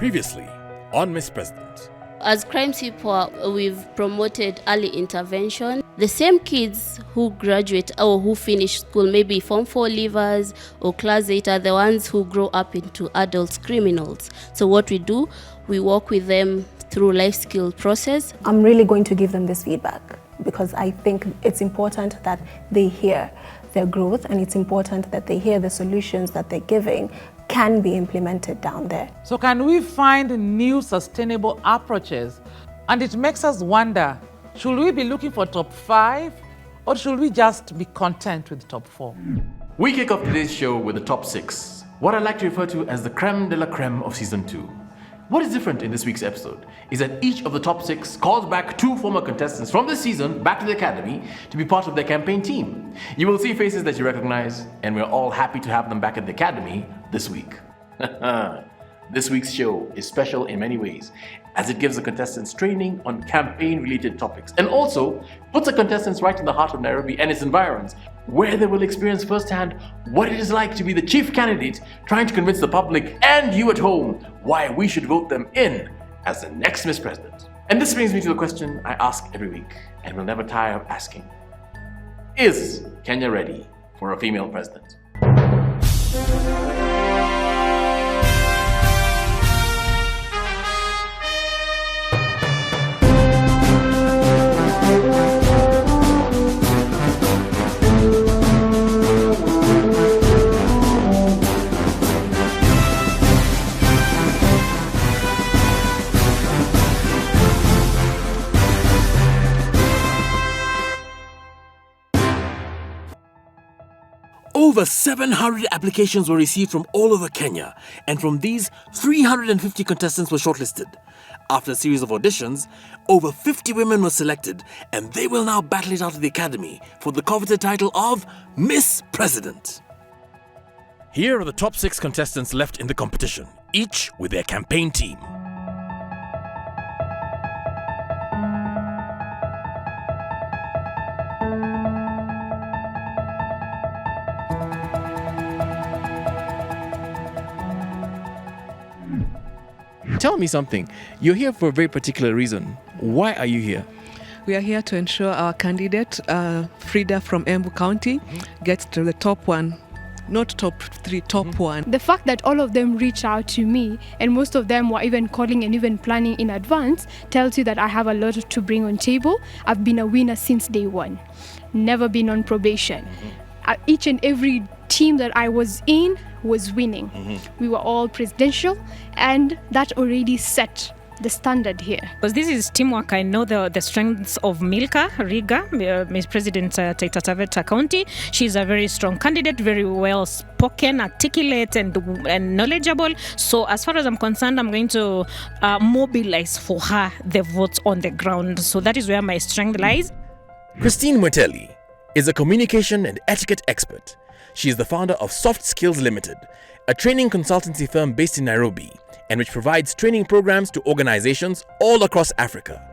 Previously on Miss President. As crime people, we've promoted early intervention. The same kids who graduate or who finish school, maybe Form 4 leavers or Class 8, are the ones who grow up into adult criminals. So what we do, we work with them through life skill process. I'm really going to give them this feedback because I think it's important that they hear their growth, and it's important that they hear the solutions that they're giving can be implemented down there. So can we find new sustainable approaches? And it makes us wonder, should we be looking for top 5 or should we just be content with top 4? We kick off today's show with the top 6, what I like to refer to as the creme de la creme of season 2. What is different in this week's episode is that each of the top 6 calls back 2 former contestants from this season back to the Academy to be part of their campaign team. You will see faces that you recognize, and we're all happy to have them back at the Academy this week. This week's show is special in many ways, as it gives the contestants training on campaign-related topics and also puts the contestants right in the heart of Nairobi and its environs, where they will experience firsthand what it is like to be the chief candidate trying to convince the public and you at home why we should vote them in as the next Miss President. And this brings me to the question I ask every week and will never tire of asking. Is Kenya ready for a female president? Over 700 applications were received from all over Kenya, and from these, 350 contestants were shortlisted. After a series of auditions, over 50 women were selected, and they will now battle it out at the Academy for the coveted title of Miss President. Here are the top 6 contestants left in the competition, each with their campaign team. Tell me something. You're here for a very particular reason. Why are you here? We are here to ensure our candidate, Frida from Embu County, gets to the top 1. Not top 3, top 1. The fact that all of them reach out to me, and most of them were even calling and even planning in advance, tells you that I have a lot to bring on table. I've been a winner since day 1. Never been on probation. Each and every team that I was in was winning. We were all presidential, and that already set the standard here. Because this is teamwork. I know the strengths of Milka Riga, Miss President Taita Taveta County. She's a very strong candidate, very well spoken, articulate, and knowledgeable. So as far as I'm concerned, I'm going to mobilize for her the votes on the ground. So that is where my strength lies. Christine Mweteli is a communication and etiquette expert. She is the founder of Soft Skills Limited, a training consultancy firm based in Nairobi, and which provides training programs to organizations all across Africa.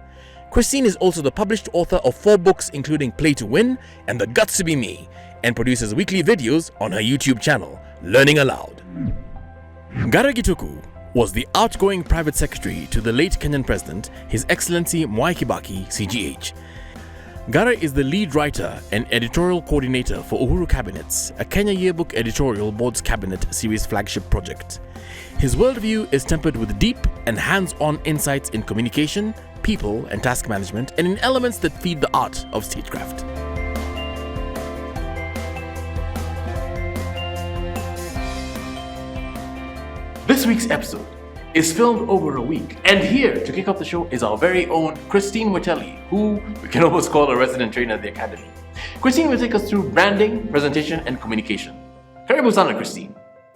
Christine is also the published author of 4 books, including Play to Win and The Guts to Be Me, and produces weekly videos on her YouTube channel, Learning Aloud. Ngara Gituku was the outgoing private secretary to the late Kenyan President, His Excellency Mwai Kibaki, CGH. Gara is the lead writer and editorial coordinator for Uhuru Cabinets, a Kenya Yearbook Editorial Board's Cabinet Series flagship project. His worldview is tempered with deep and hands-on insights in communication, people and task management, and in elements that feed the art of statecraft. This week's episode is filmed over a week, and here to kick off the show is our very own Christine Mweteli, who we can almost call a resident trainer at the Academy. Christine will take us through branding, presentation, and communication. Karibu sana, Christine.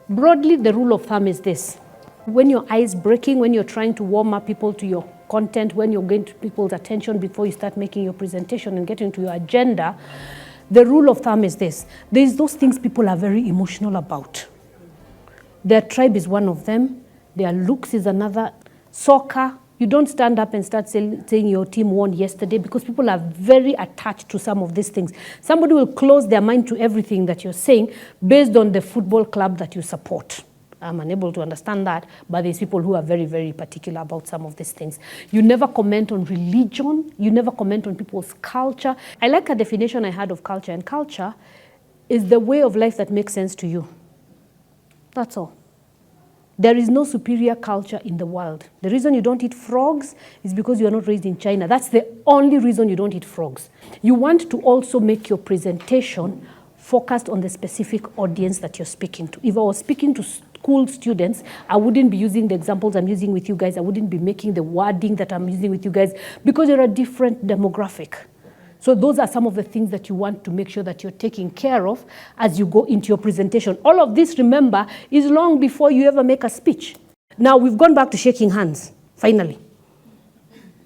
Broadly, the rule of thumb is this. When you're ice breaking, when you're trying to warm up people to your content, when you're getting people's attention before you start making your presentation and getting to your agenda, the rule of thumb is this. There's those things people are very emotional about. Their tribe is one of them. Their looks is another. Soccer, you don't stand up and start saying your team won yesterday because people are very attached to some of these things. Somebody will close their mind to everything that you're saying based on the football club that you support. I'm unable to understand that, but there's people who are very, very particular about some of these things. You never comment on religion. You never comment on people's culture. I like a definition I had of culture, and culture is the way of life that makes sense to you. That's all. There is no superior culture in the world. The reason you don't eat frogs is because you are not raised in China. That's the only reason you don't eat frogs. You want to also make your presentation focused on the specific audience that you're speaking to. If I was speaking to school students, I wouldn't be using the examples I'm using with you guys. I wouldn't be making the wording that I'm using with you guys because you're a different demographic. So those are some of the things that you want to make sure that you're taking care of as you go into your presentation. All of this, remember, is long before you ever make a speech. Now, we've gone back to shaking hands, finally.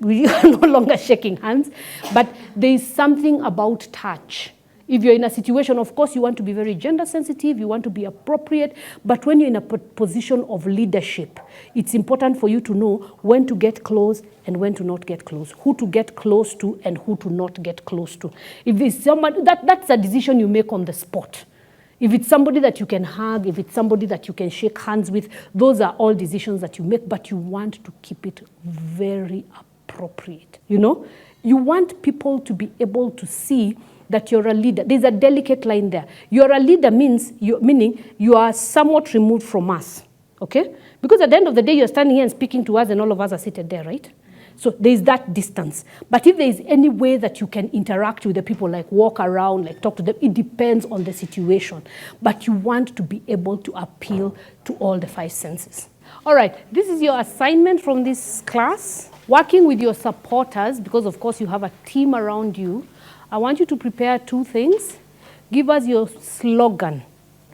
We are no longer shaking hands, but there is something about touch. If you're in a situation, of course, you want to be very gender sensitive, you want to be appropriate, but when you're in a position of leadership, it's important for you to know when to get close and when to not get close, who to get close to and who to not get close to. If there's someone, that's a decision you make on the spot. If it's somebody that you can hug, if it's somebody that you can shake hands with, those are all decisions that you make, but you want to keep it very appropriate. You know, you want people to be able to see that you're a leader. There's a delicate line there. You're a leader meaning you are somewhat removed from us, okay? Because at the end of the day, you're standing here and speaking to us and all of us are seated there, right? So there's that distance. But if there's any way that you can interact with the people, like walk around, like talk to them, it depends on the situation. But you want to be able to appeal to all the five senses. All right, this is your assignment from this class. Working with your supporters, because of course you have a team around you. I want you to prepare two things. Give us your slogan.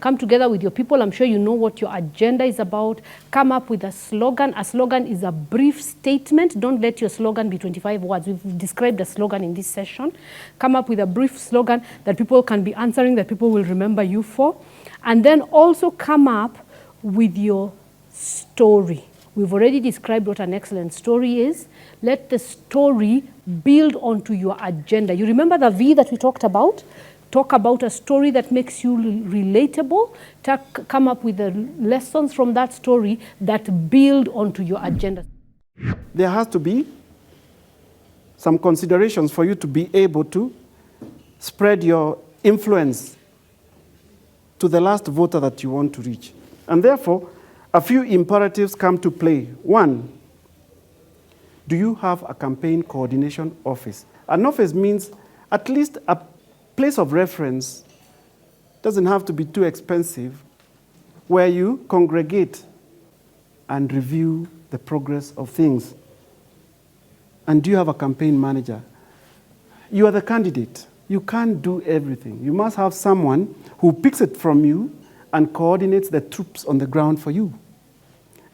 Come together with your people. I'm sure you know what your agenda is about. Come up with a slogan. A slogan is a brief statement. Don't let your slogan be 25 words. We've described the slogan in this session. Come up with a brief slogan that people can be answering, that people will remember you for. And then also come up with your story. We've already described what an excellent story is. Let the story build onto your agenda. You remember the V that we talked about? Talk about a story that makes you relatable. Come up with the lessons from that story that build onto your agenda. There has to be some considerations for you to be able to spread your influence to the last voter that you want to reach. And therefore, a few imperatives come to play. One, do you have a campaign coordination office? An office means at least a place of reference. Doesn't have to be too expensive, where you congregate and review the progress of things. And do you have a campaign manager? You are the candidate. You can't do everything. You must have someone who picks it from you and coordinates the troops on the ground for you.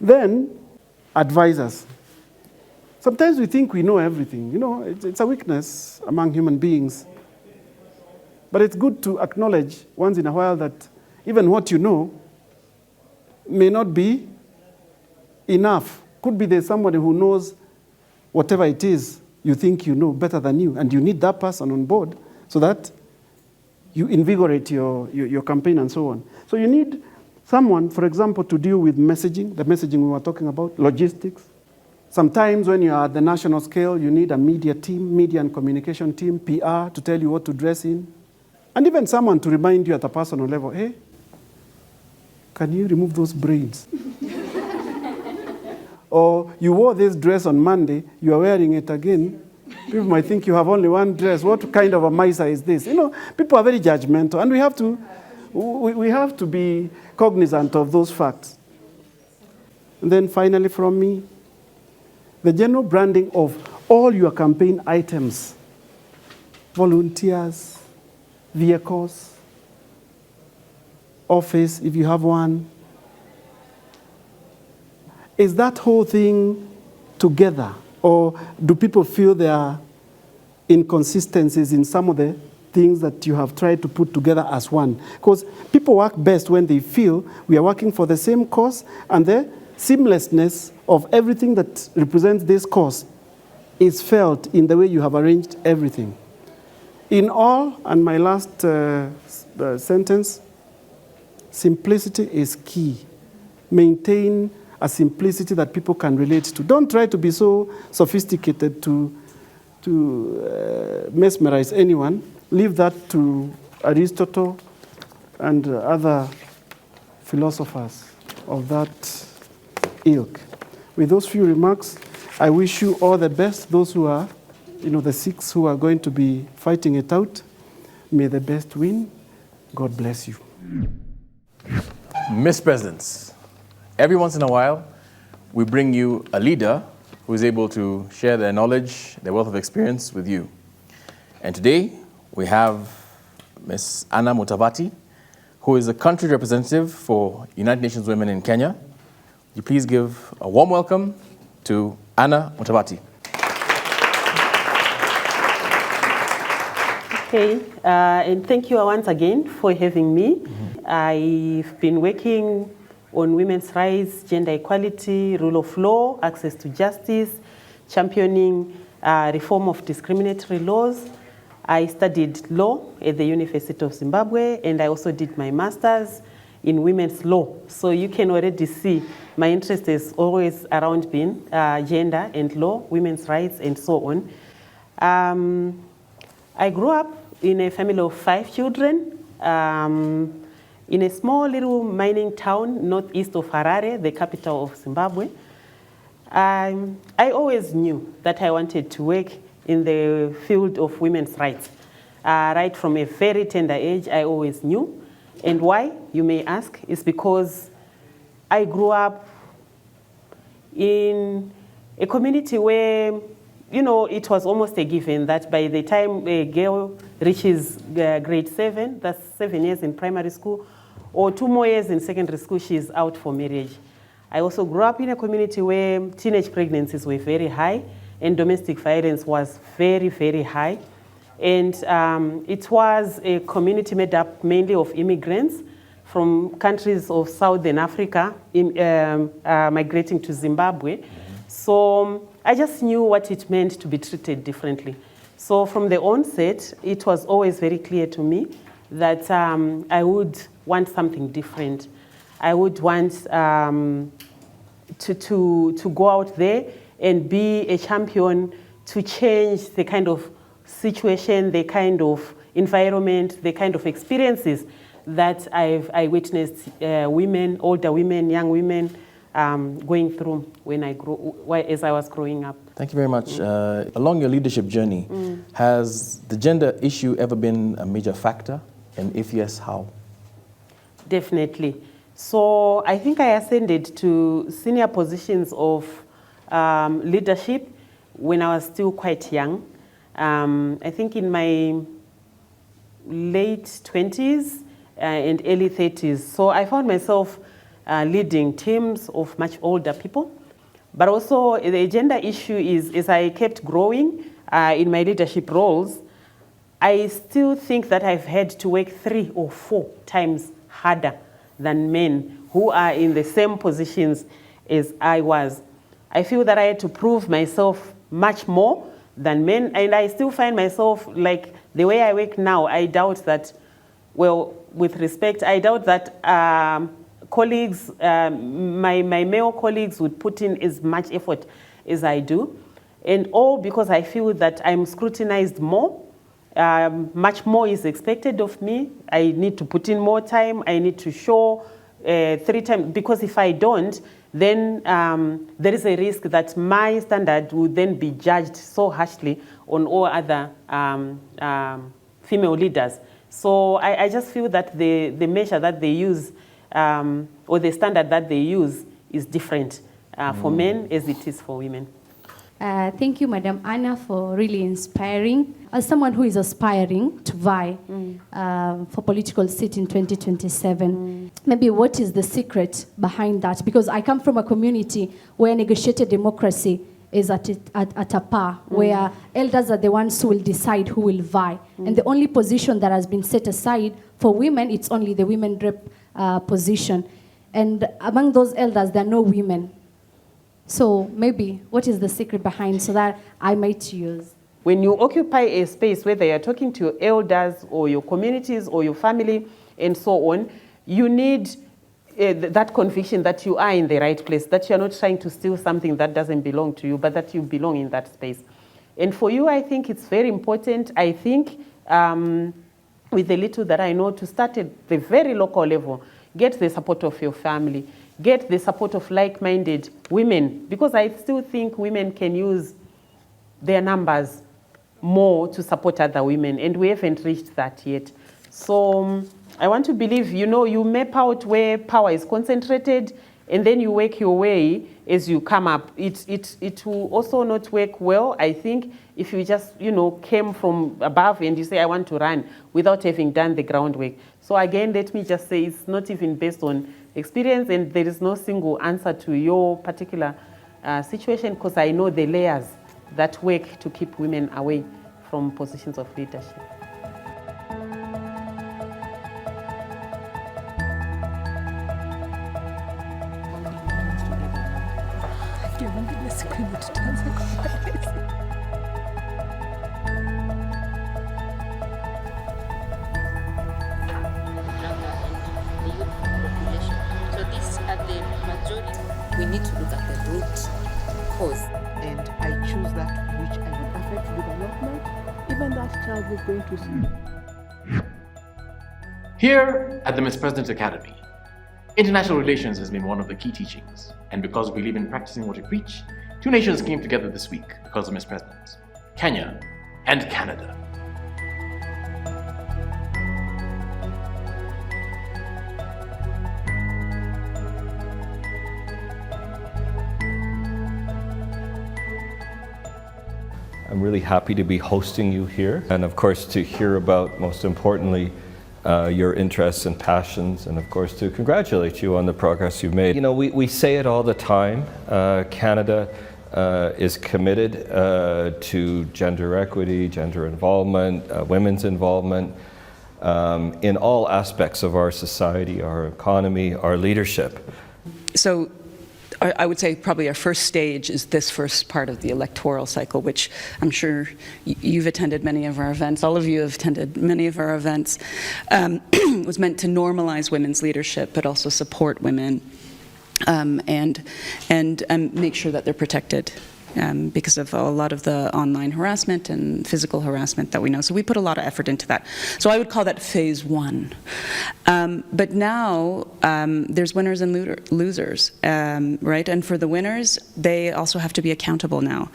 Then, advisors. Sometimes we think we know everything. You know, it's a weakness among human beings. But it's good to acknowledge once in a while that even what you know may not be enough. Could be there's somebody who knows whatever it is you think you know better than you, and you need that person on board so that you invigorate your campaign and so on. So you need someone, for example, to deal with messaging, the messaging we were talking about, logistics. Sometimes when you are at the national scale, you need a media team, media and communication team, PR, to tell you what to dress in. And even someone to remind you at a personal level, hey, can you remove those braids? Or you wore this dress on Monday, you are wearing it again. People might think you have only one dress. What kind of a miser is this? You know, people are very judgmental, and we have to be cognizant of those facts. And then finally from me, the general branding of all your campaign items, volunteers, vehicles, office, if you have one. Is that whole thing together? Or do people feel there are inconsistencies in some of the things that you have tried to put together as one? Because people work best when they feel we are working for the same cause, and the seamlessness of everything that represents this cause is felt in the way you have arranged everything. In all, and my last sentence, simplicity is key. maintain a simplicity that people can relate to. Don't try to be so sophisticated to mesmerize anyone. Leave that to Aristotle and other philosophers of that ilk. With those few remarks, I wish you all the best. Those who are, the 6 who are going to be fighting it out, may the best win. God bless you. Miss Presidents, every once in a while, we bring you a leader who is able to share their knowledge, their wealth of experience with you. And today, we have Miss Anna Mutavati, who is a country representative for United Nations Women in Kenya. Would you please give a warm welcome to Anna Mutavati. Okay, and thank you once again for having me. I've been working on women's rights, gender equality, rule of law, access to justice, championing reform of discriminatory laws. I studied law at the University of Zimbabwe, and I also did my master's in women's law. So you can already see my interest is always around being gender and law, women's rights, and so on. I grew up in a family of 5 children in a small little mining town northeast of Harare, the capital of Zimbabwe. I always knew that I wanted to work in the field of women's rights. Right from a very tender age, I always knew. And why, you may ask, is because I grew up in a community where it was almost a given that by the time a girl reaches grade 7, that's 7 years in primary school, or 2 more years in secondary school, she is out for marriage. I also grew up in a community where teenage pregnancies were very high and domestic violence was very, very high. And it was a community made up mainly of immigrants from countries of Southern Africa migrating to Zimbabwe. So I just knew what it meant to be treated differently. So from the onset, it was always very clear to me that I would want something different. I would want to go out there and be a champion to change the kind of situation, the kind of environment, the kind of experiences that I witnessed women, older women, young women, going through as I was growing up. Thank you very much. Along your leadership journey, has the gender issue ever been a major factor? And if yes, how? Definitely. So I think I ascended to senior positions of leadership when I was still quite young. I think in my late 20s and early 30s. So I found myself leading teams of much older people. But also the gender issue is, as I kept growing in my leadership roles, I still think that I've had to work 3 or 4 times harder than men who are in the same positions as I was. I feel that I had to prove myself much more than men, and I still find myself like the way I work now, I doubt that, well, with respect, I doubt that colleagues, my male colleagues would put in as much effort as I do, and all because I feel that I'm scrutinized more. Much more is expected of me. I need to put in more time. I need to show 3 times, because if I don't, then there is a risk that my standard will then be judged so harshly on all other female leaders. So I just feel that the measure that they use or the standard that they use is different for men as it is for women. Thank you, Madam Anna, for really inspiring. As someone who is aspiring to vie for political seat in 2027, maybe what is the secret behind that? Because I come from a community where negotiated democracy is at a par, where elders are the ones who will decide who will vie. And the only position that has been set aside for women, it's only the women rep position. And among those elders, there are no women. So maybe what is the secret behind so that I might use? When you occupy a space, whether you're talking to your elders or your communities or your family and so on, you need that conviction that you are in the right place, that you're not trying to steal something that doesn't belong to you, but that you belong in that space. And for you, I think it's very important, I think, with the little that I know, to start at the very local level, get the support of your family, get the support of like-minded women, because I still think women can use their numbers more to support other women, and we haven't reached that yet. So I want to believe, you map out where power is concentrated, and then you work your way as you come up. It will also not work well, I think, if you just, came from above and you say, I want to run, without having done the groundwork. So again, let me just say, it's not even based on experience, and there is no single answer to your particular situation, because I know the layers that work to keep women away from positions of leadership. We need to look at the root cause. And I choose that which I would affect development, even that child is going to see. Here at the Miss President Academy, international relations has been one of the key teachings. And because we believe in practicing what we preach, two nations came together this week because of Miss President: Kenya and Canada. I'm really happy to be hosting you here, and of course to hear about, most importantly, your interests and passions, and of course to congratulate you on the progress you've made. We say it all the time, Canada is committed to gender equity, gender involvement, women's involvement in all aspects of our society, our economy, our leadership. So I would say probably our first stage is this first part of the electoral cycle, which I'm sure you've attended many of our events, all of you have attended many of our events. It was meant to normalize women's leadership, but also support women and make sure that they're protected because of a lot of the online harassment and physical harassment that we know. So we put a lot of effort into that. So I would call that phase one. But now there's winners and losers, right? And for the winners, they also have to be accountable now.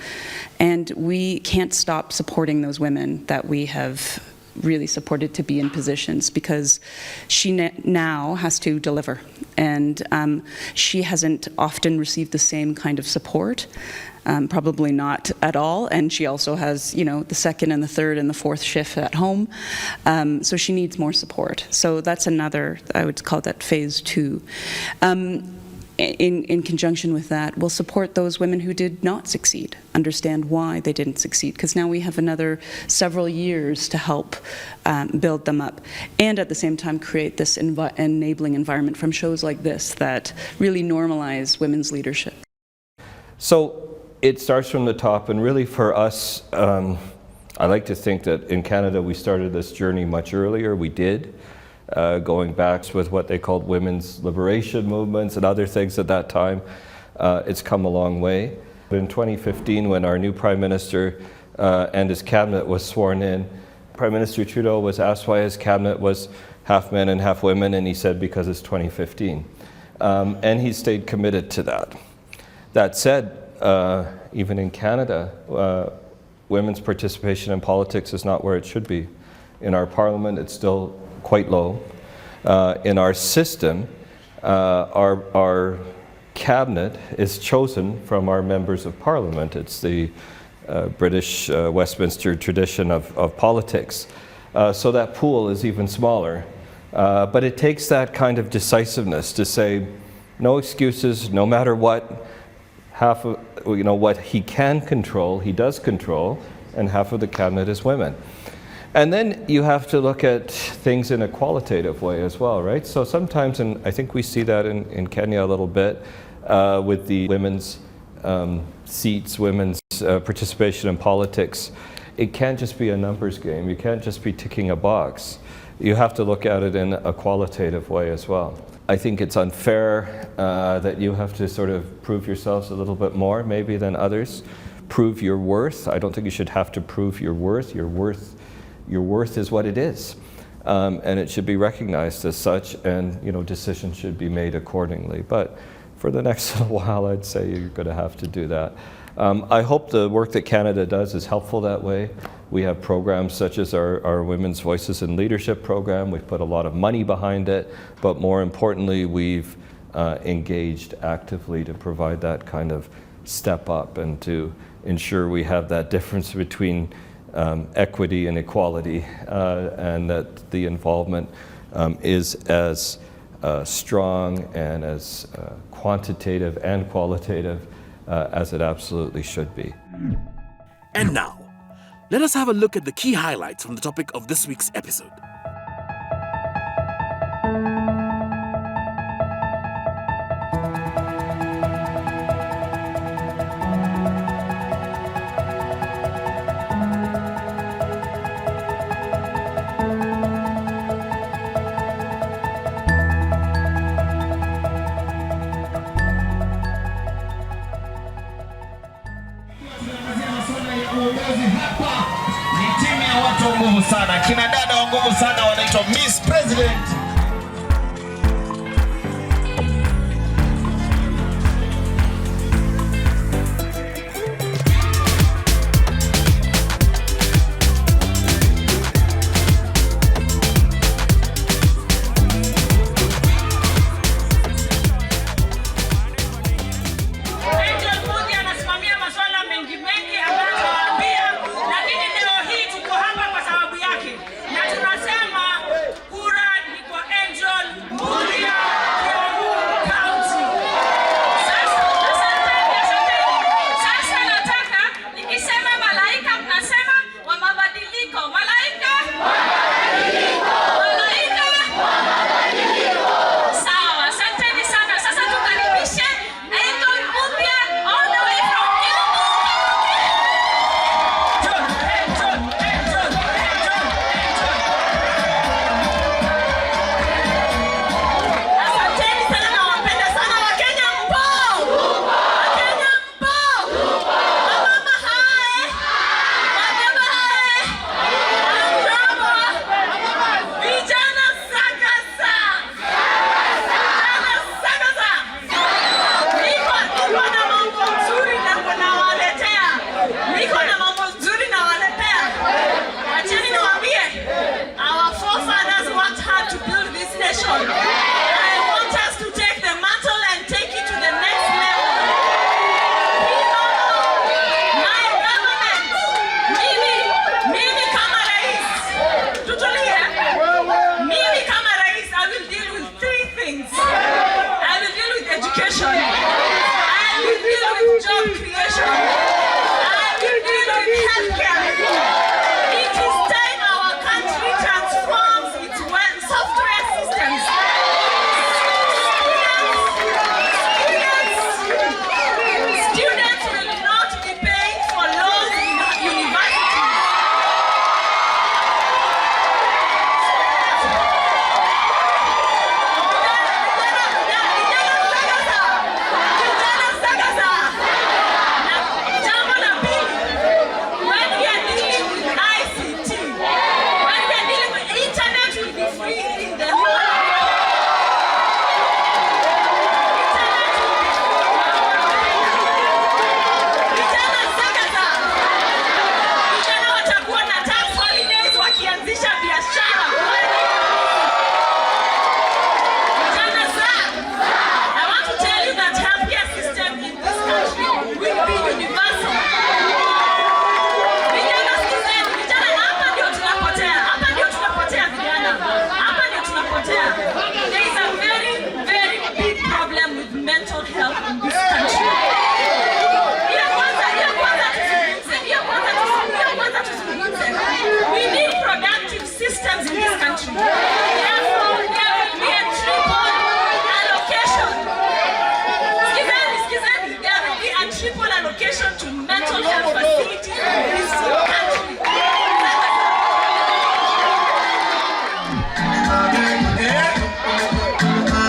And we can't stop supporting those women that we have really supported to be in positions, because she now has to deliver. And she hasn't often received the same kind of support. Probably not at all, and she also has, the second and the third and the fourth shift at home, so she needs more support. So that's another, I would call that phase two. In conjunction with that, we'll support those women who did not succeed, understand why they didn't succeed, because now we have another several years to help build them up, and at the same time create this enabling environment from shows like this that really normalize women's leadership. So it starts from the top, and really for us, I like to think that in Canada we started this journey much earlier. We did, going back with what they called women's liberation movements and other things at that time. It's come a long way. In 2015, when our new Prime Minister and his cabinet was sworn in, Prime Minister Trudeau was asked why his cabinet was half men and half women, and he said because it's 2015. And he stayed committed to that. That said, even in Canada, women's participation in politics is not where it should be. In our parliament, it's still quite low. In our system, our cabinet is chosen from our members of parliament. It's the British Westminster tradition of politics. So that pool is even smaller. But it takes that kind of decisiveness to say, no excuses, no matter what. Half of what he can control, he does control, and half of the cabinet is women. And then you have to look at things in a qualitative way as well, right? So sometimes, and I think we see that in Kenya a little bit, with the women's seats, women's participation in politics, it can't just be a numbers game. You can't just be ticking a box. You have to look at it in a qualitative way as well. I think it's unfair that you have to sort of prove yourselves a little bit more maybe than others. Prove your worth. I don't think you should have to prove your worth. Your worth is what it is. And it should be recognized as such, and decisions should be made accordingly. But for the next little while, I'd say you're going to have to do that. I hope the work that Canada does is helpful that way. We have programs such as our Women's Voices in Leadership program. We've put a lot of money behind it, but more importantly, we've engaged actively to provide that kind of step up and to ensure we have that difference between equity and equality, and that the involvement is as strong and as quantitative and qualitative as it absolutely should be. And now, let us have a look at the key highlights from the topic of this week's episode. Kina dada wa nguvu sana wanaitwa Miss President.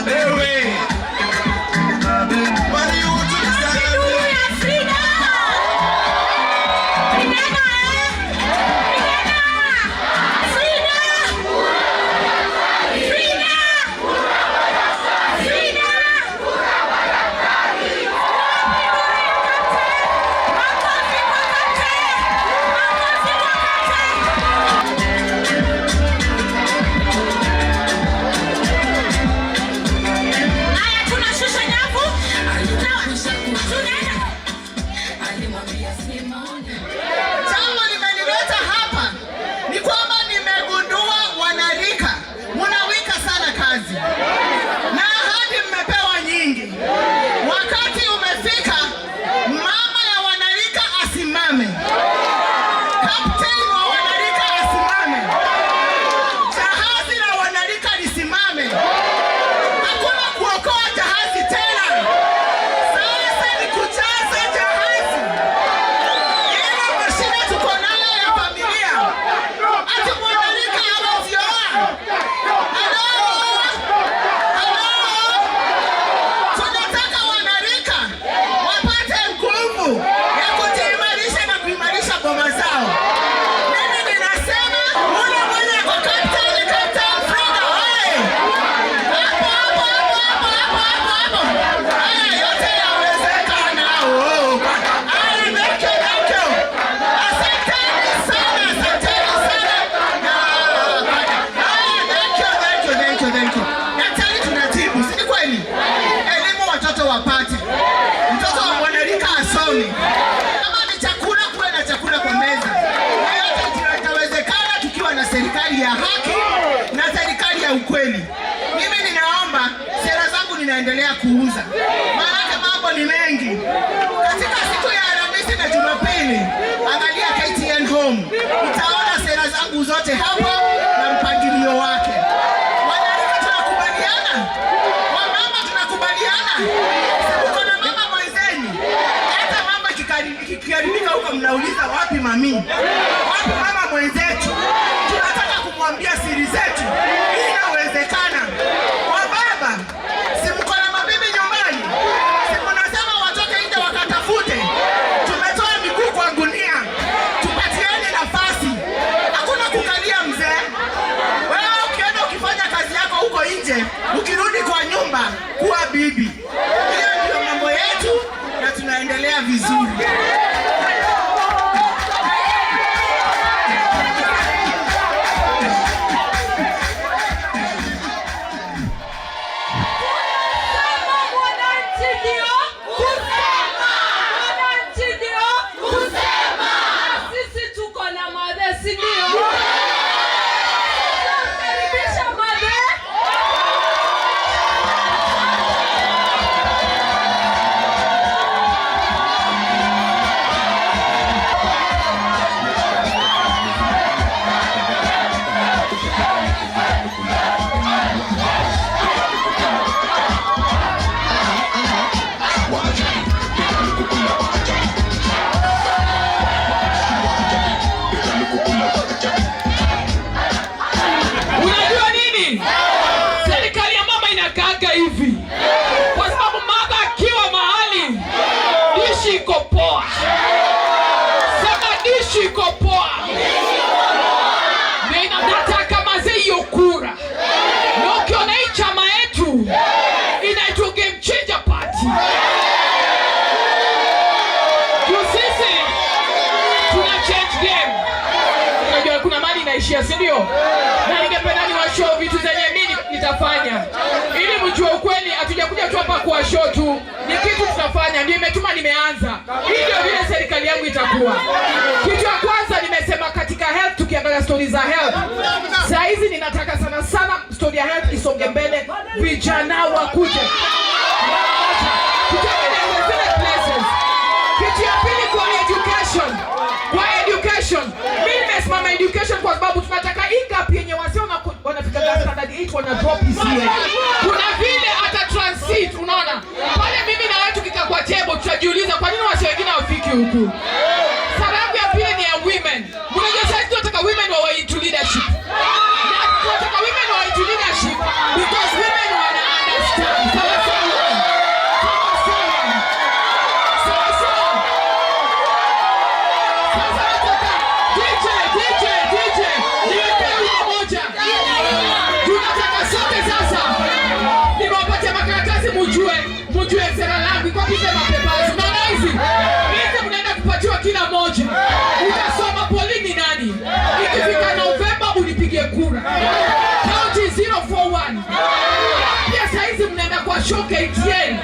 There wasome. Kama ni chakula, kuwe na chakula kwa meza. Na yote itawezekana tukiwa na serikali ya haki na serikali ya ukweli. Mimi ninaomba, sera zangu ninaendelea kuuza, maana mambo ni mengi. Katika siku ya Alhamisi na Jumapili, angalia KTN Home, utaona sera zangu zote hapo na mpangilio wake. Wanarika tunakubaliana, wamama tunakubaliana. Sibuko na mama mwenzeni, hata mama kikaribika huko mnauliza wapi mami, wapi mama mwenzetu. Tunataka kumwambia siri zetu, inawezekana. Wababa, sibuko na mabibi nyumbani, sibu nasema watoke nje wakatafute. Tumetoa miguu kwa gunia, tupatiane nafasi. Hakuna kukalia mzee. Wewe ukienda ukifanya kazi yako huko nje, ukirudi kwa nyumba kuwa bibi. Hiyo ndio mambo yetu na tunaendelea vizuri. Sindio? Na ningependa niwashow vitu zenye mimi nitafanya. Ili mjue ukweli, hatujakuja tu hapa kuwa show tu. Ni kitu tutafanya. Ndio imetuma nimeanza. Hii ndio vile serikali yangu itakuwa. Kitu ya kwanza nimesema katika health, tukiangalia stories za health. Saa hizi ninataka sana story ya health isonge mbele, vijana wakuje. Kutengeneza zile places. Kitu ya pili kwa education. Mimi nimesimama education kwa sababu tunataka gap yenye wasio wanafika standard 8 wana drop here. Kuna vile ata transit, unaona? Pale mimi na watu kika kwa table tutajiuliza kwa nini wasio wengine hawafiki huku. Sababu ya pili ni ya women. Unajua sasa tunataka women wa into leadership. Na tunataka women wa into leadership because women wana understand. Mjue sera langu kwa kusema papers. Unaona hizi? Hizi mnaenda kupatiwa kila moja. Utasoma polling ni nani? Ikifika Novemba unipigie kura. County 041. Pia saa hizi mnaenda kwa show KTN.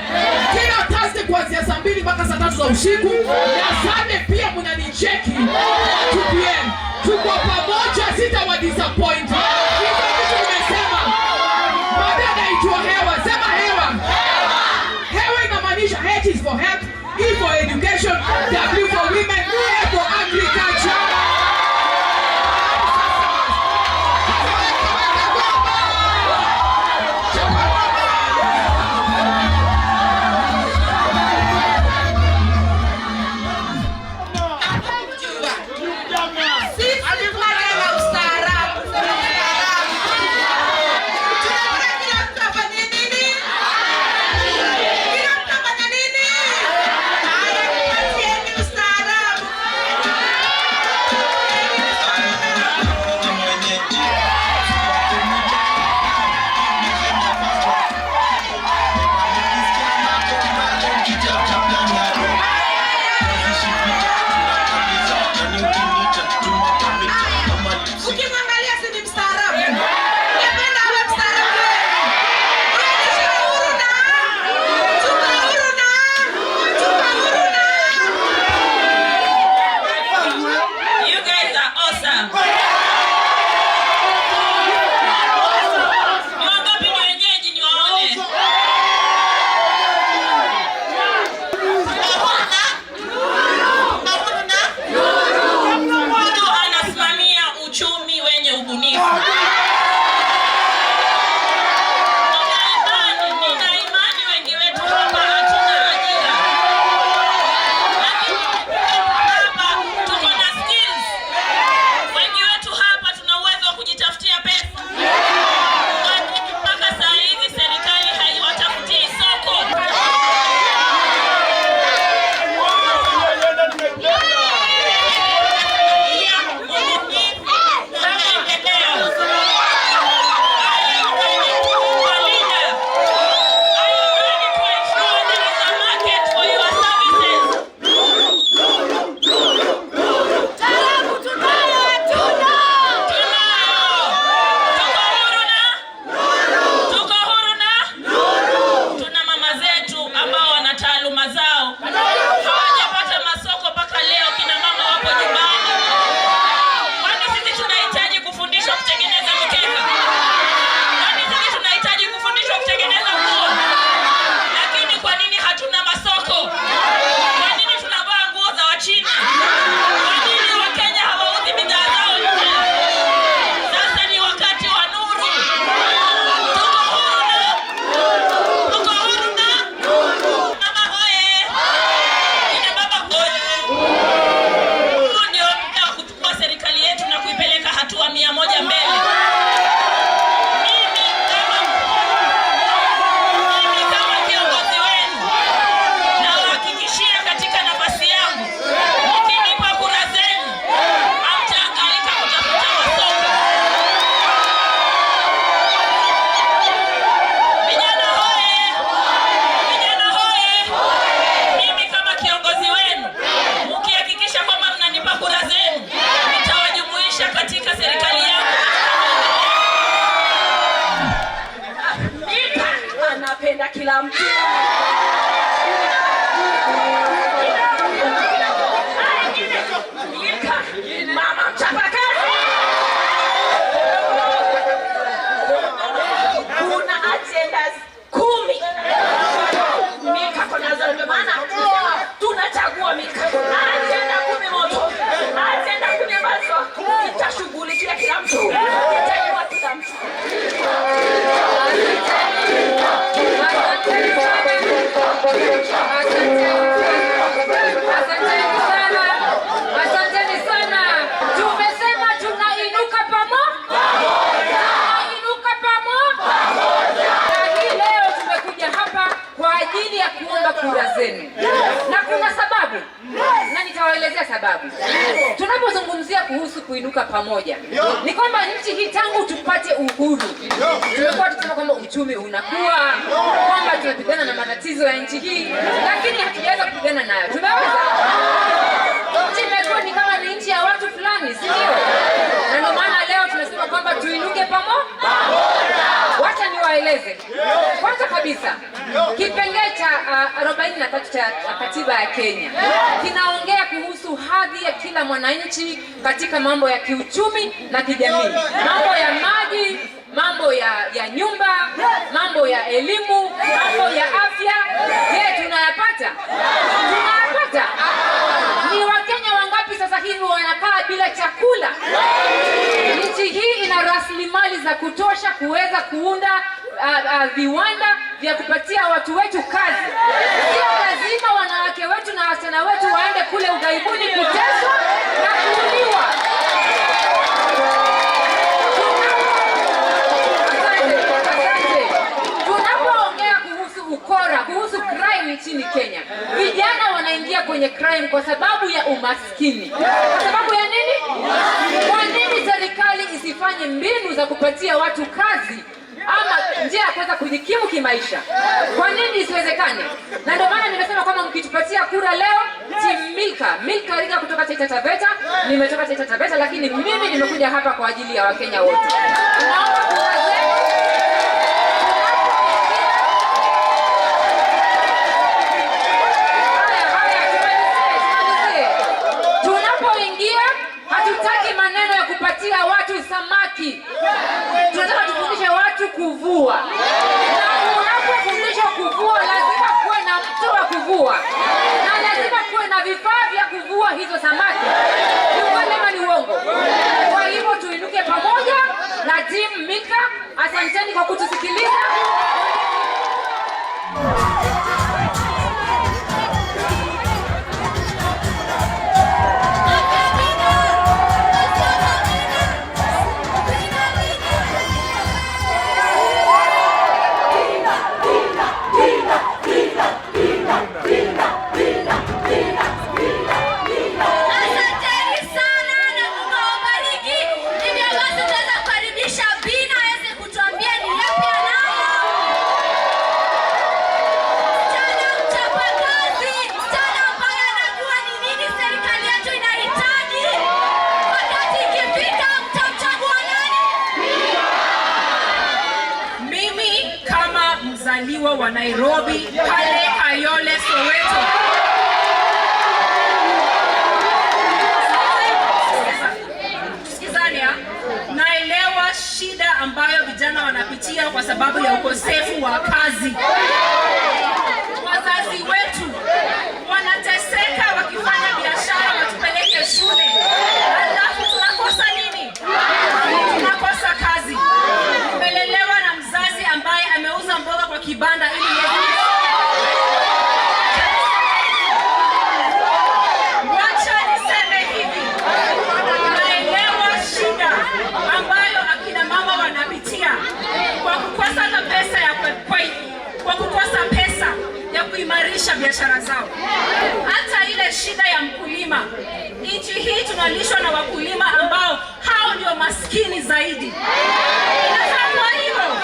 Kila Thursday kuanzia saa 2 mpaka saa 3 za usiku. Na Sunday pia mnanicheki. 2 PM. Tuko pamoja, sitawa disappoint. Hizo kitu nimesema. Madada itwa hewa. Sema hewa. H is for health, E for education, W for women, A for agriculture. Sisi Niwaeleze sababu. Tunapozungumzia kuhusu kuinuka pamoja, ni kwamba nchi hii tangu tupate uhuru, tumekuwa tukisema kwamba uchumi unakuwa, kwamba tunapigana na matatizo ya nchi hii, lakini hatujaweza kupigana nayo. Tumeweza? Nchi imekuwa ni kama ni nchi ya watu fulani, si ndio? Na ndio maana leo tunasema kwamba tuinuke pamoja. Wacha niwaeleze. Kwanza kabisa, kipengele cha 43 cha katiba ya Kenya kinaongea kuhusu hadhi ya kila mwananchi katika mambo ya kiuchumi na kijamii. Mambo ya maji, mambo ya nyumba, mambo ya elimu, mambo ya afya. Je, tunayapata? Tunayapata? Ni Wakenya wangapi sasa hivi wanakaa bila chakula? Nchi hii ina rasilimali za kutosha kuweza kuunda viwanda vya kupatia watu wetu kazi. Sio lazima wanawake wetu na wasichana wetu waende kule ughaibuni kuteswa na kuuliwa. Tunapoongea kuhusu ukora, kuhusu crime nchini Kenya, vijana wanaingia kwenye crime kwa sababu ya umaskini. Kwa sababu ya nini? Kwa nini serikali isifanye mbinu za kupatia watu kazi ama njia ya kuweza kujikimu kimaisha? Kwa nini isiwezekane? Na ndio maana nimesema kwamba mkitupatia kura leo, timu Milka Riga kutoka Taita Taveta, nimetoka Taita Taveta, lakini mimi nimekuja hapa kwa ajili ya Wakenya wote. Naomba kura zenu. Tunapoingia hatutaki maneno ya kupatia watu samaki. Tunataka tufundishe watu kuvua. Na unapofundisha kuvua lazima kuwe na mtu wa kuvua. Na lazima kuwe na vifaa vya kuvua hizo samaki. Ni kweli ama ni uongo? Kwa hivyo tuinuke pamoja na timu Milka. Asanteni kwa kutusikiliza. wa Nairobi pale Kayole Soweto. Sikizania, naelewa shida ambayo vijana wanapitia kwa sababu ya ukosefu wa kazi. Wazazi wetu wanateseka wakifanya biashara watupeleke shule. Alafu tunakosa nini? Tunakosa kazi. Tumelelewa na mzazi ambaye ameuza mboga kwa kibanda ili wacha niseme hivi. Naelewa shida ambayo akina mama wanapitia kwa kukosa na pesa ya kwa kukosa pesa ya kuimarisha biashara zao. Hata ile shida ya mkulima. Nchi hii tunalishwa na wakulima ambao hao ndio maskini zaidi. Inafaa kwa hivyo.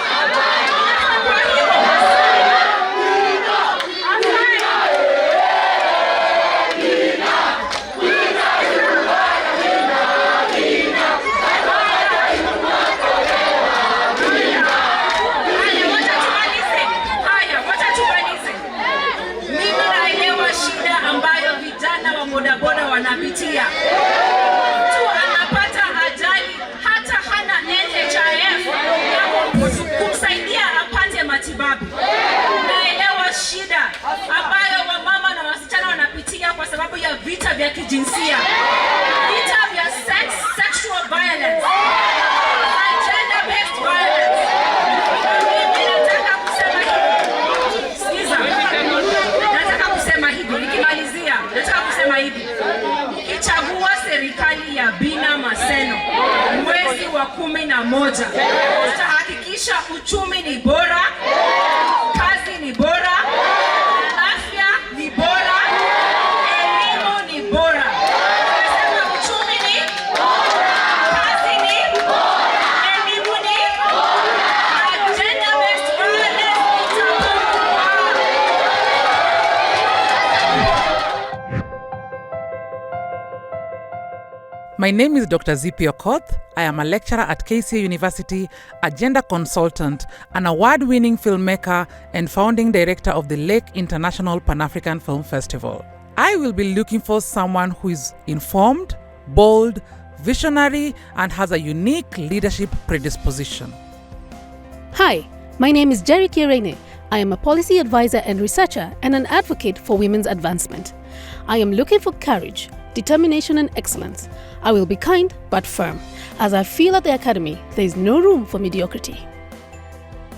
Bodaboda wanapitia. Mtu anapata ajali hata hana NHIF ya kumsaidia apate matibabu. Naelewa shida ambayo wamama na wasichana wanapitia kwa sababu ya vita vya kijinsia. Vita vya sexual violence. Gender-based violence. Mimi nataka kusema hivi. Sikiza. Nataka kusema hivi. Nikimalizia. Nataka kusema hivi. Ukichagua serikali ya Bina Maseno mwezi wa 11, tutahakikisha uchumi ni bora, kazi ni bora, afya ni bora, elimu ni bora. My name is Dr. Zipi Okoth. I am a lecturer at KCA University, agenda consultant, an award-winning filmmaker, and founding director of the Lake International Pan-African Film Festival. I will be looking for someone who is informed, bold, visionary, and has a unique leadership predisposition. Hi, my name is Jerry Kirene. I am a policy advisor and researcher and an advocate for women's advancement. I am looking for courage, determination, and excellence. I will be kind but firm, as I feel at the Academy there is no room for mediocrity.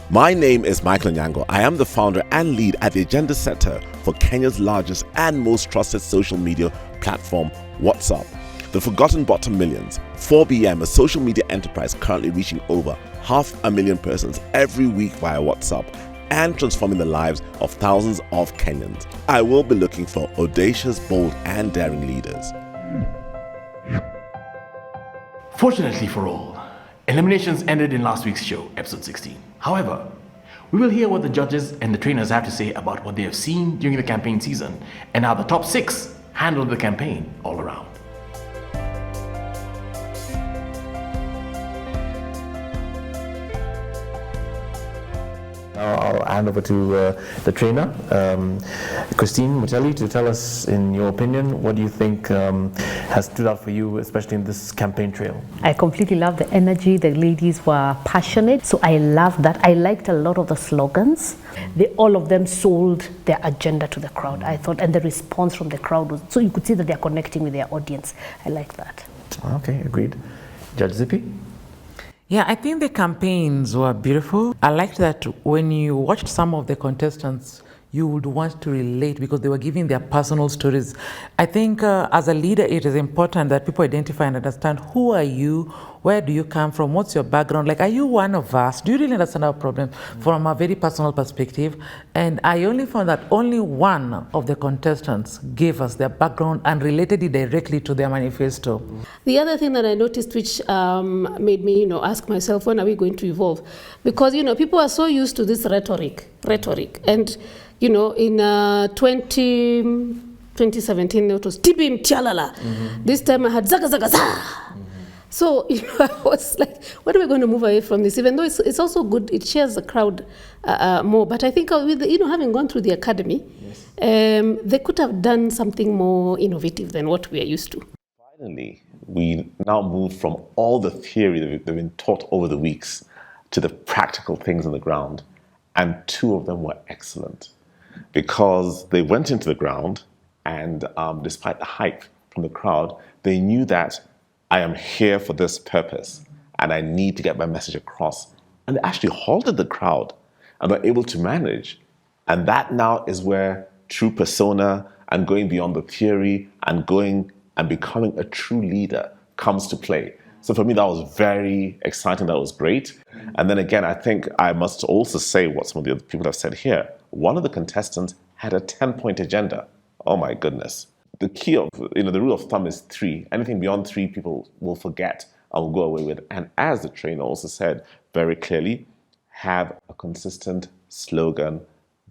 My name is Michael Nyango. I am the founder and lead at the Agenda Center for Kenya's largest and most trusted social media platform, WhatsApp. The Forgotten Bottom Millions, 4BM, a social media enterprise currently reaching over 500,000 persons every week via WhatsApp and transforming the lives of thousands of Kenyans. I will be looking for audacious, bold, and daring leaders. Fortunately for all, eliminations ended in last week's show, episode 16. However, we will hear what the judges and the trainers have to say about what they have seen during the campaign season and how the top 6 handled the campaign all around. Now I'll hand over to the trainer, Christine Mutelli, to tell us, in your opinion, what do you think has stood out for you, especially in this campaign trail? I completely love the energy. The ladies were passionate, so I loved that. I liked a lot of the slogans. All of them sold their agenda to the crowd, I thought, and the response from the crowd was, so you could see that they're connecting with their audience. I like that. Okay, agreed. Judge Zippy? Yeah, I think the campaigns were beautiful. I liked that when you watched some of the contestants, you would want to relate because they were giving their personal stories. I think as a leader, it is important that people identify and understand who are you, where do you come from, what's your background, like are you one of us, do you really understand our problem from a very personal perspective? And I only found that only one of the contestants gave us their background and related it directly to their manifesto. The other thing that I noticed, which made me, ask myself, when are we going to evolve? Because, people are so used to this rhetoric, and, in 2017, it was Tibi Mtialala. This time I had Zaga Zaga Za. So, I was like, when are we going to move away from this? Even though it's also good, it shares the crowd more. But I think, with having gone through the academy, they could have done something more innovative than what we are used to. Finally, we now move from all the theory that they've been taught over the weeks to the practical things on the ground. And 2 of them were excellent because they went into the ground and despite the hype from the crowd, they knew that I am here for this purpose and I need to get my message across. And they actually halted the crowd and were able to manage. And that now is where true persona and going beyond the theory and going and becoming a true leader comes to play. So for me, that was very exciting. That was great. And then again, I think I must also say what some of the other people have said here. One of the contestants had a 10-point agenda. Oh my goodness. The key of, the rule of thumb is 3. Anything beyond 3 people will forget and will go away with. And as the trainer also said very clearly, have a consistent slogan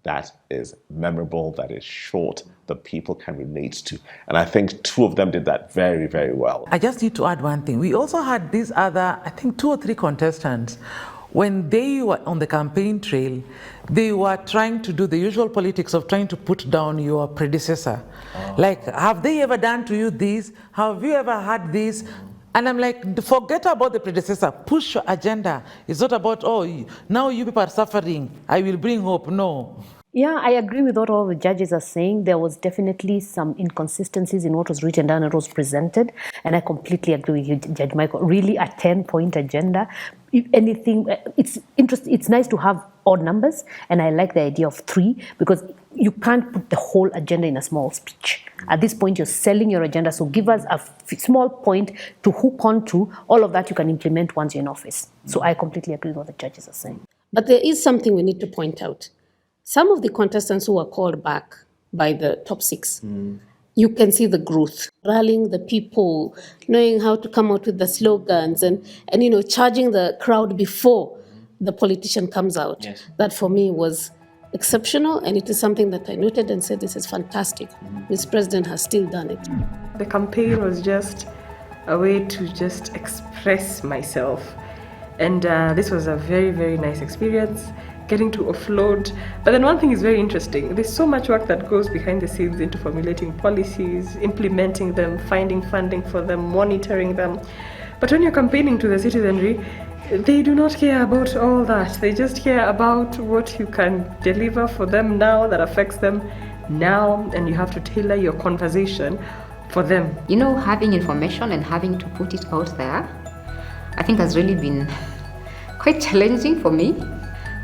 that is memorable, that is short, that people can relate to. And I think 2 of them did that very, very well. I just need to add one thing. We also had these other, I think 2 or 3 contestants. When they were on the campaign trail, they were trying to do the usual politics of trying to put down your predecessor. Like, have they ever done to you this? Have you ever had this? And I'm like, forget about the predecessor. Push your agenda. It's not about, now you people are suffering. I will bring hope. No. Yeah, I agree with what all the judges are saying. There was definitely some inconsistencies in what was written down and what was presented. And I completely agree with you, Judge Michael. Really a 10-point agenda. If anything, it's interesting. It's nice to have odd numbers. And I like the idea of 3 because you can't put the whole agenda in a small speech. At this point, you're selling your agenda. So give us a small point to hook on to. All of that you can implement once you're in office. So I completely agree with what the judges are saying. But there is something we need to point out. Some of the contestants who were called back by the top 6, you can see the growth, rallying the people, knowing how to come out with the slogans and charging the crowd before the politician comes out. Yes. That for me was exceptional, and it is something that I noted and said, this is fantastic. This president has still done it. The campaign was just a way to just express myself. And this was a very, very nice experience, getting to offload. But then one thing is very interesting. There's so much work that goes behind the scenes into formulating policies, implementing them, finding funding for them, monitoring them. But when you're campaigning to the citizenry, they do not care about all that. They just care about what you can deliver for them now that affects them now, and you have to tailor your conversation for them. You know, having information and having to put it out there, I think has really been quite challenging for me.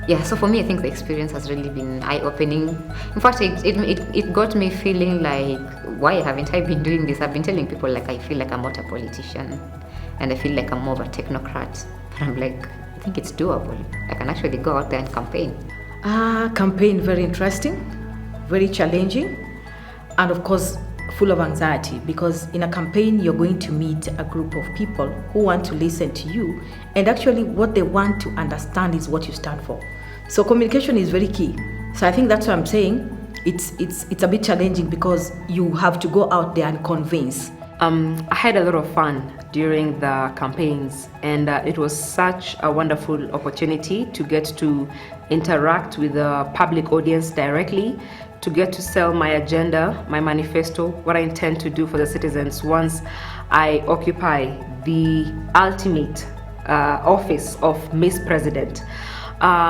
Yeah, so for me, I think the experience has really been eye-opening. In fact, it got me feeling like, why haven't I been doing this? I've been telling people like I feel like I'm not a politician and I feel like I'm more of a technocrat. But I'm like, I think it's doable. I can actually go out there and campaign. Campaign, very interesting, very challenging, and of course, full of anxiety, because in a campaign you're going to meet a group of people who want to listen to you, and actually what they want to understand is what you stand for. So communication is very key. So I think that's what I'm saying. It's a bit challenging because you have to go out there and convince. I had a lot of fun during the campaigns, and it was such a wonderful opportunity to get to interact with the public audience directly, to get to sell my agenda, my manifesto, what I intend to do for the citizens once I occupy the ultimate office of Miss President.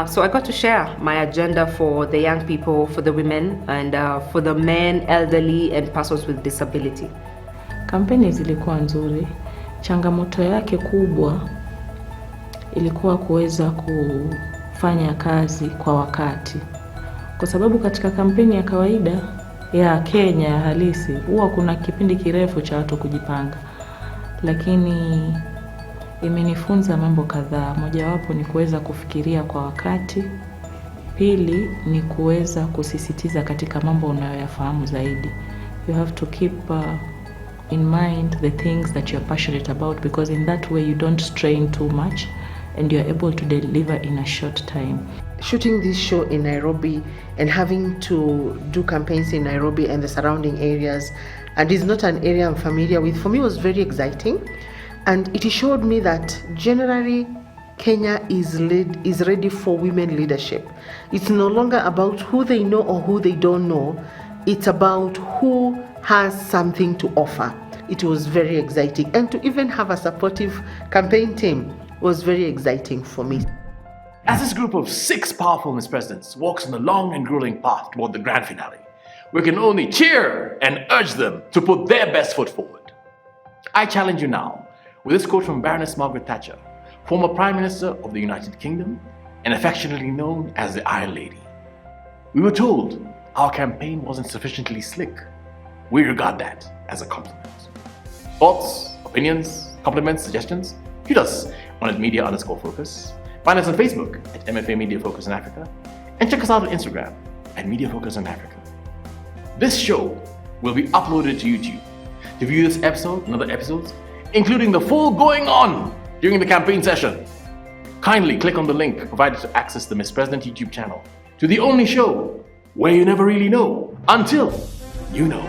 So I got to share my agenda for the young people, for the women, and for the men, elderly, and persons with disability. Kampeni zilikuwa nzuri. Changamoto yake kubwa ilikuwa kuweza kufanya kazi kwa wakati. Kwa sababu katika kampeni ya kawaida ya Kenya ya halisi huwa kuna kipindi kirefu cha watu kujipanga. Lakini imenifunza mambo kadhaa. Mojawapo ni kuweza kufikiria kwa wakati. Pili ni kuweza kusisitiza katika mambo unayoyafahamu zaidi. You have to keep in mind the things that you're passionate about, because in that way you don't strain too much and you're able to deliver in a short time. Shooting this show in Nairobi and having to do campaigns in Nairobi and the surrounding areas, and it's not an area I'm familiar with, for me was very exciting, and it showed me that generally Kenya is ready for women leadership. It's no longer about who they know or who they don't know, it's about who has something to offer. It was very exciting, and to even have a supportive campaign team was very exciting for me. As this group of 6 powerful Miss Presidents walks on the long and grueling path toward the grand finale, we can only cheer and urge them to put their best foot forward. I challenge you now with this quote from Baroness Margaret Thatcher, former Prime Minister of the United Kingdom and affectionately known as the Iron Lady. We were told our campaign wasn't sufficiently slick. We regard that as a compliment. Thoughts, opinions, compliments, suggestions? Hit us on @media_focus. Find us on Facebook at MFA Media Focus in Africa, and check us out on Instagram at Media Focus in Africa. This show will be uploaded to YouTube. To view this episode and other episodes, including the full going on during the campaign session, kindly click on the link provided to access the Miss President YouTube channel, to the only show where you never really know until you know.